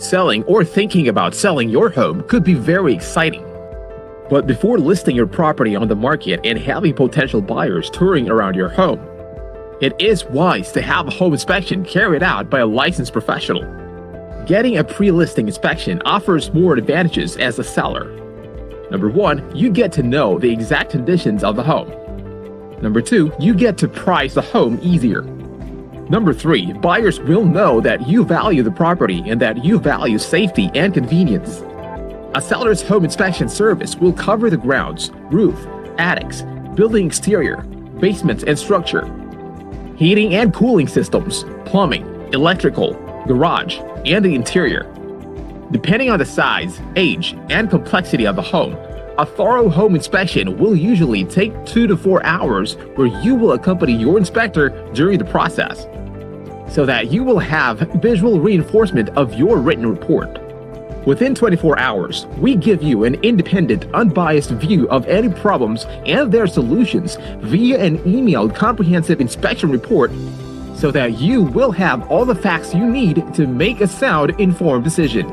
Selling or thinking about selling your home could be very exciting. But before listing your property on the market and having potential buyers touring around your home, it is wise to have a home inspection carried out by a licensed professional. Getting a pre-listing inspection offers more advantages as a seller. Number 1, you get to know the exact conditions of the home. Number 2, you get to price the home easier. Number 3, buyers will know that you value the property and that you value safety and convenience. A seller's home inspection service will cover the grounds, roof, attics, building exterior, basements and structure, heating and cooling systems, plumbing, electrical, garage, and the interior. Depending on the size, age, and complexity of the home, a thorough home inspection will usually take 2 to 4 hours where you will accompany your inspector during the process, so that you will have visual reinforcement of your written report. Within 24 hours, we give you an independent, unbiased view of any problems and their solutions via an emailed comprehensive inspection report, so that you will have all the facts you need to make a sound, informed decision.